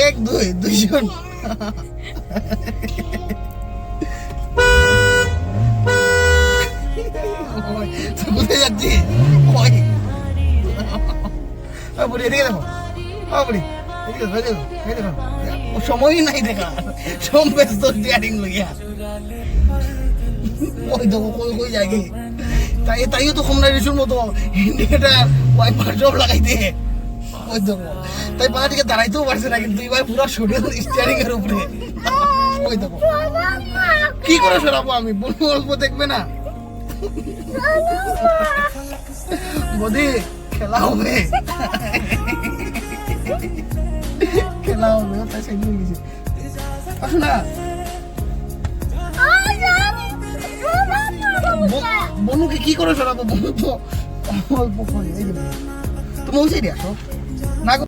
এক দুই দুইজন কোথায় যাচ্ছি বুড়ি এদিকে দেখো বুড়ি সময়ই নাই দেখা সব ব্যস্ত ডিয়ারিং লইয়া ওই দেখো কই কই যায় কি তাইও তো কমলা রিসুর মতো এটা ওয়াইপার জব লাগাইতে ওই দেখো তাই পা থেকে দাঁড়াইতেও পারছে না কিন্তু এবার পুরো শরীর স্টিয়ারিং এর উপরে ওই দেখো কি করে সরাবো আমি বলবো অল্প দেখবে না বদি খেলা হবে খেলা হবে তাই সেদিন গেছে আসো না বনুকে কি করে সরাবো বনু তো অল্প করে এই যে তুমি ওই সাইডে আসো